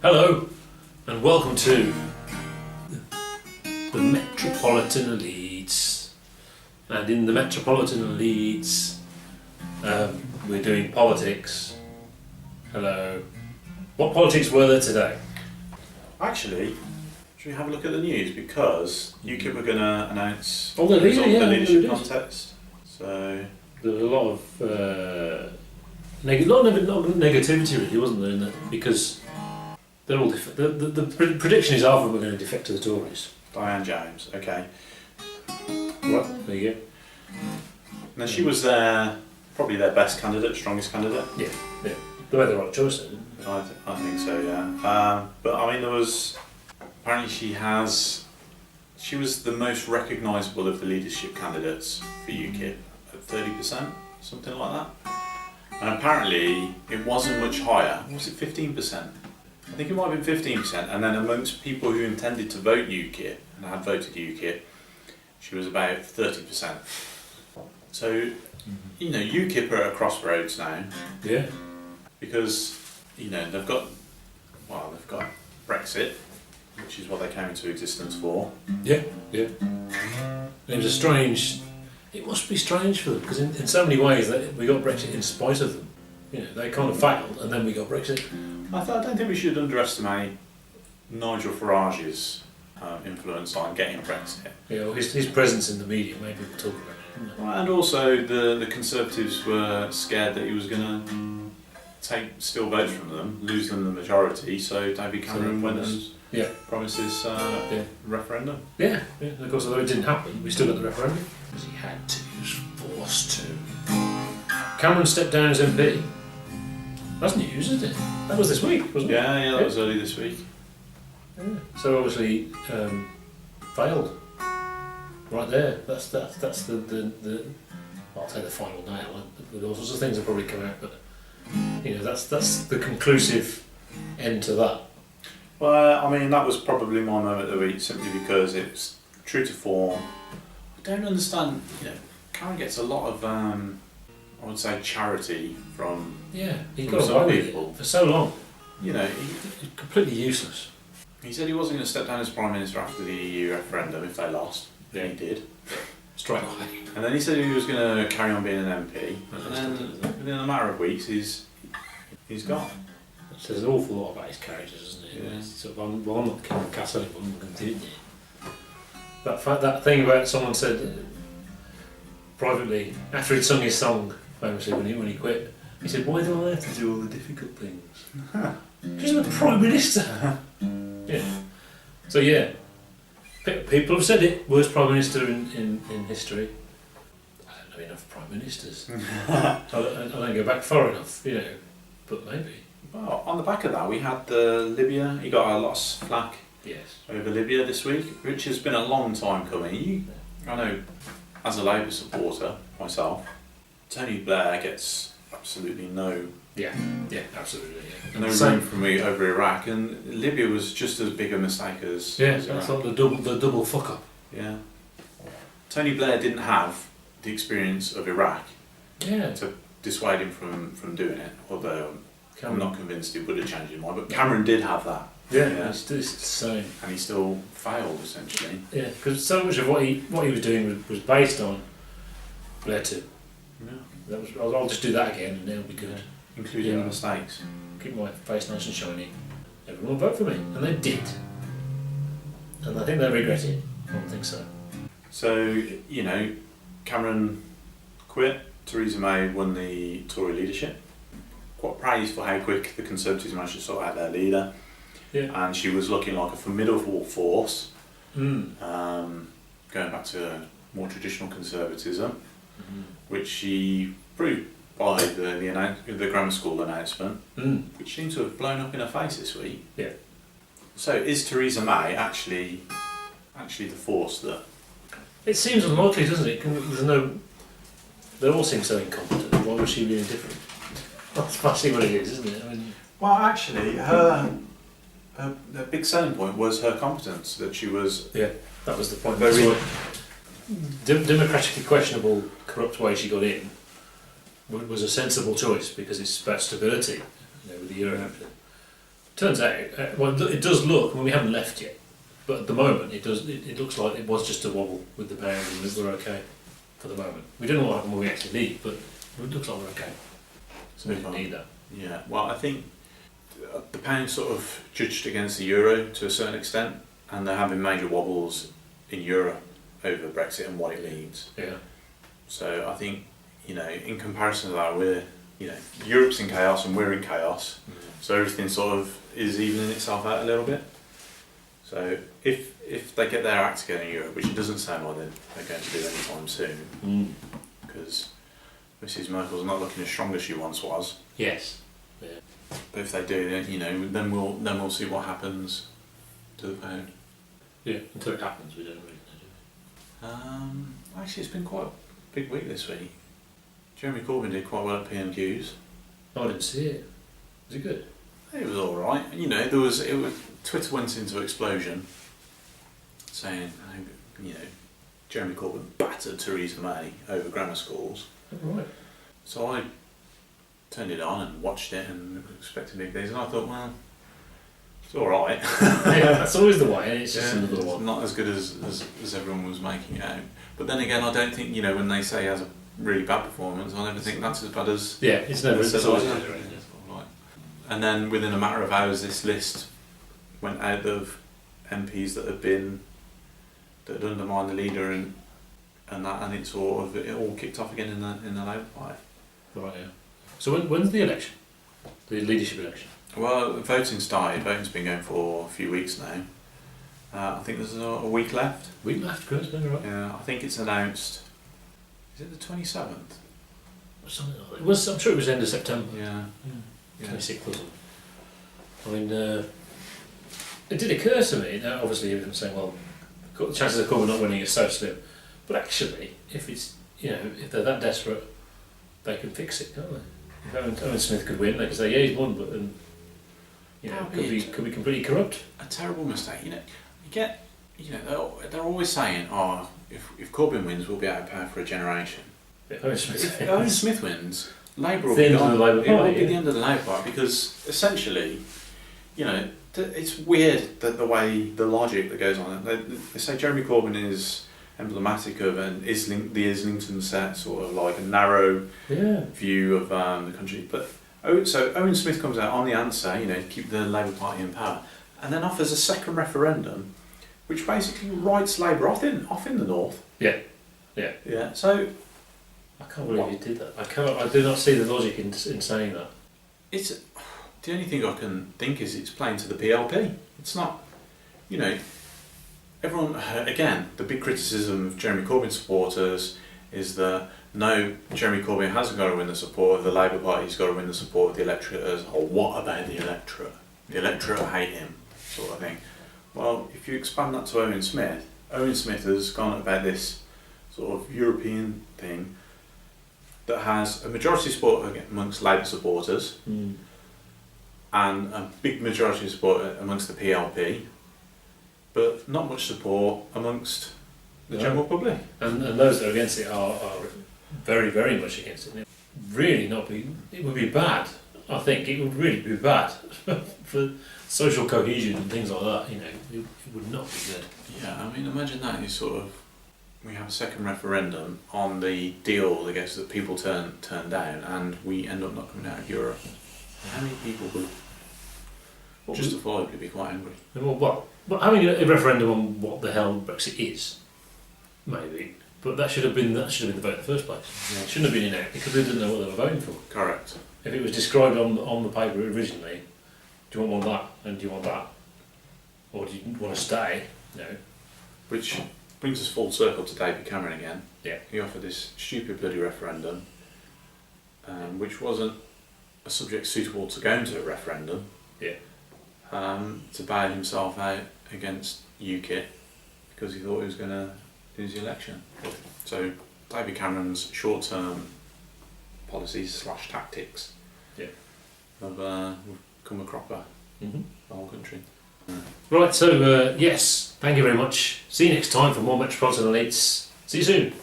Hello, and welcome to the Metropolitan Leeds. And in the Metropolitan Leeds, we're doing politics. Hello. What politics were there today? Actually, should we have a look at the news? Because UKIP were going to announce the leadership contest. So there was a lot of negativity, really, wasn't there? In that? Because they're all the prediction is half of them are going to defect to the Tories. Diane James, okay. Right, there you go. Now she was probably their best candidate, strongest candidate. Yeah. They made the right choice. I think so, yeah. But I mean, apparently she was the most recognisable of the leadership candidates for UKIP at 30%, something like that. And apparently it wasn't much higher. Was it 15%? I think it might have been 15%. And then amongst people who intended to vote UKIP and had voted UKIP, she was about 30%. So, you know, UKIP are at a crossroads now. Yeah. Because, you know, they've got Brexit, which is what they came into existence for. Yeah. It was it must be strange for them, because in so many ways we got Brexit in spite of them. You know, they kind of failed and then we got Brexit. I don't think we should underestimate Nigel Farage's influence on getting Brexit. Yeah, well, his presence in the media made people talk about it. And also the Conservatives were scared that he was going to take still votes from them, lose them the majority, so David Cameron went and promised this referendum. Yeah, and of course, although it didn't happen, we still got the referendum. Because he had to, he was forced to. Cameron stepped down as MP. That's news, isn't it? That was this week, wasn't it? Yeah, that was early this week. Yeah. So obviously failed. Right there. That's the I'll say the final nail. But all sorts of things will probably come out, but you know, that's the conclusive end to that. Well, I mean, that was probably my moment of the week, simply because it's true to form. I don't understand, you know, Cameron gets a lot of, I would say, charity from he got away with it for so long. You know, he's completely useless. He said he wasn't going to step down as Prime Minister after the EU referendum if they lost. Yeah. He did. Straight away. And then he said he was going to carry on being an MP. And then within a matter of weeks, he's gone. It says an awful lot about his character, doesn't it? Yeah. Sort of, I'm not Cameron Catholic, but I'm going to do it. That thing about someone said privately, after he'd sung his song, famously, when he quit, he said, "Why do I have to do all the difficult things? Because I'm the Prime Minister." Yeah. So yeah, people have said it, worst Prime Minister in history. I don't know enough Prime Ministers. I don't go back far enough, you know, but maybe. Well, on the back of that, we had Libya. He got a lot of flack over Libya this week, which has been a long time coming. I know, as a Labour supporter myself, Tony Blair gets absolutely no absolutely no room for me over Iraq, and Libya was just as big a mistake as as Iraq. I thought the double fuck up. Yeah, Tony Blair didn't have the experience of Iraq to dissuade him from doing it, although I'm not convinced he would have changed his mind, but Cameron did have that. It's the same. And he still failed, essentially. Yeah, because so much of what he was doing was based on Blair 2. Yeah. I'll just do that again and it'll be good. Including the mistakes. Keep my face nice and shiny. Everyone will vote for me. And they did. And I think they regret it. I don't think so. So, you know, Cameron quit. Theresa May won the Tory leadership. Quite praised for how quick the Conservatives managed to sort out their leader. Yeah. And she was looking like a formidable force. Going back to more traditional conservatism, which she proved by the grammar school announcement, which seems to have blown up in her face this week. Yeah. So is Theresa May actually the force that? It seems unlikely, doesn't it? They all seem so incompetent. Why would she be any different? That's basically what it is, isn't it? I mean, well, actually, her big selling point was her competence. That she was. Yeah, that was the point. Very democratically questionable, corrupt way she got in was a sensible choice because it's about stability, you know, with the euro and everything. Turns out, well, it does look. I mean, we haven't left yet, but at the moment, it does. It looks like it was just a wobble with the pound, and that we're okay for the moment. We don't know what happens when we actually leave, but it looks like we're okay. So we didn't need that. Yeah. Well, I think the pound sort of judged against the euro to a certain extent, and they're having major wobbles in Europe over Brexit and what it means. Yeah. So I think, in comparison to that, Europe's in chaos and we're in chaos. So everything sort of is evening itself out a little bit. So if they get their act together in Europe, which it doesn't sound like they're going to do anytime soon, because Mrs. Merkel's not looking as strong as she once was. Yes. Yeah. But if they do, then then we'll see what happens to the pound. Yeah. Until it happens, we don't really know. Actually, it's been quite a big week this week. Jeremy Corbyn did quite well at PMQs. I didn't see it. Was it good? It was all right. Twitter went into explosion, saying, Jeremy Corbyn battered Theresa May over grammar schools. Oh, right. So I turned it on and watched it and expected big things, and I thought, well, it's all right. Yeah, that's always the way. It's just another it's one. not as good as everyone was making it out. But then again, I don't think when they say he has a really bad performance, I never think that's as bad as. Yeah, it's never. It's always good, right? And then within a matter of hours, this list went out of MPs that had undermined the leader and it all kicked off again in the Labour Party. Right. Yeah. So when's the election? The leadership election. Well, voting started. Voting's been going for a few weeks now. I think there's a week left. Week left, good. Right. Yeah, I think it's announced. Is it the 27th? Something like that. It was. I'm sure it was end of September. Yeah. 26th, wasn't it? I mean, it did occur to me. Now, obviously, everyone's saying, well, the chances of Corbyn not winning is so slim. But actually, if it's if they're that desperate, they can fix it, can't they? If Owen Smith could win, they could say, yeah, he's won, but could be completely corrupt. A terrible mistake. You get. They're always saying, oh, if Corbyn wins, we'll be out of power for a generation. If Owen Smith wins, Labour will be the end of the Labour Party. It will be the end of the Labour Party because essentially, it's weird that the logic that goes on. They say Jeremy Corbyn is emblematic of the Islington set, sort of like a narrow view of the country. But so Owen Smith comes out on the answer, to keep the Labour Party in power, and then offers a second referendum, which basically writes Labour off in the north. Yeah. So I can't believe you did that. I do not see the logic in saying that. It's the only thing I can think is it's playing to the PLP. It's not, everyone, again, the big criticism of Jeremy Corbyn supporters is that no, Jeremy Corbyn hasn't got to win the support of the Labour Party, he's got to win the support of the electorate as a whole. What about the electorate? The electorate hate him, sort of thing. Well, if you expand that to Owen Smith has gone about this sort of European thing that has a majority support amongst Labour supporters and a big majority support amongst the PLP, but not much support amongst the general public. And those that are against it are very, very much against it. It would be bad. I think it would really be bad for social cohesion and things like that. It would not be good. Yeah, I mean, imagine that is sort of. We have a second referendum on the deal that people turn down, and we end up not coming out of Europe. How many people would justifiably be quite angry? Well, having a referendum on what the hell Brexit is, maybe, but that should have been the vote in the first place. Yeah. It shouldn't have been in it because they didn't know what they were voting for. Correct. If it was described on the paper originally, do you want that and do you want that, or do you want to stay? No. Which brings us full circle to David Cameron again. Yeah. He offered this stupid bloody referendum, which wasn't a subject suitable to go into a referendum. Yeah. To bail himself out against UKIP because he thought he was going to lose the election. Yeah. So David Cameron's short-term policies / tactics have come a cropper the whole country. Right, so yes, thank you very much. See you next time for more Metropolitan Elites. See you soon.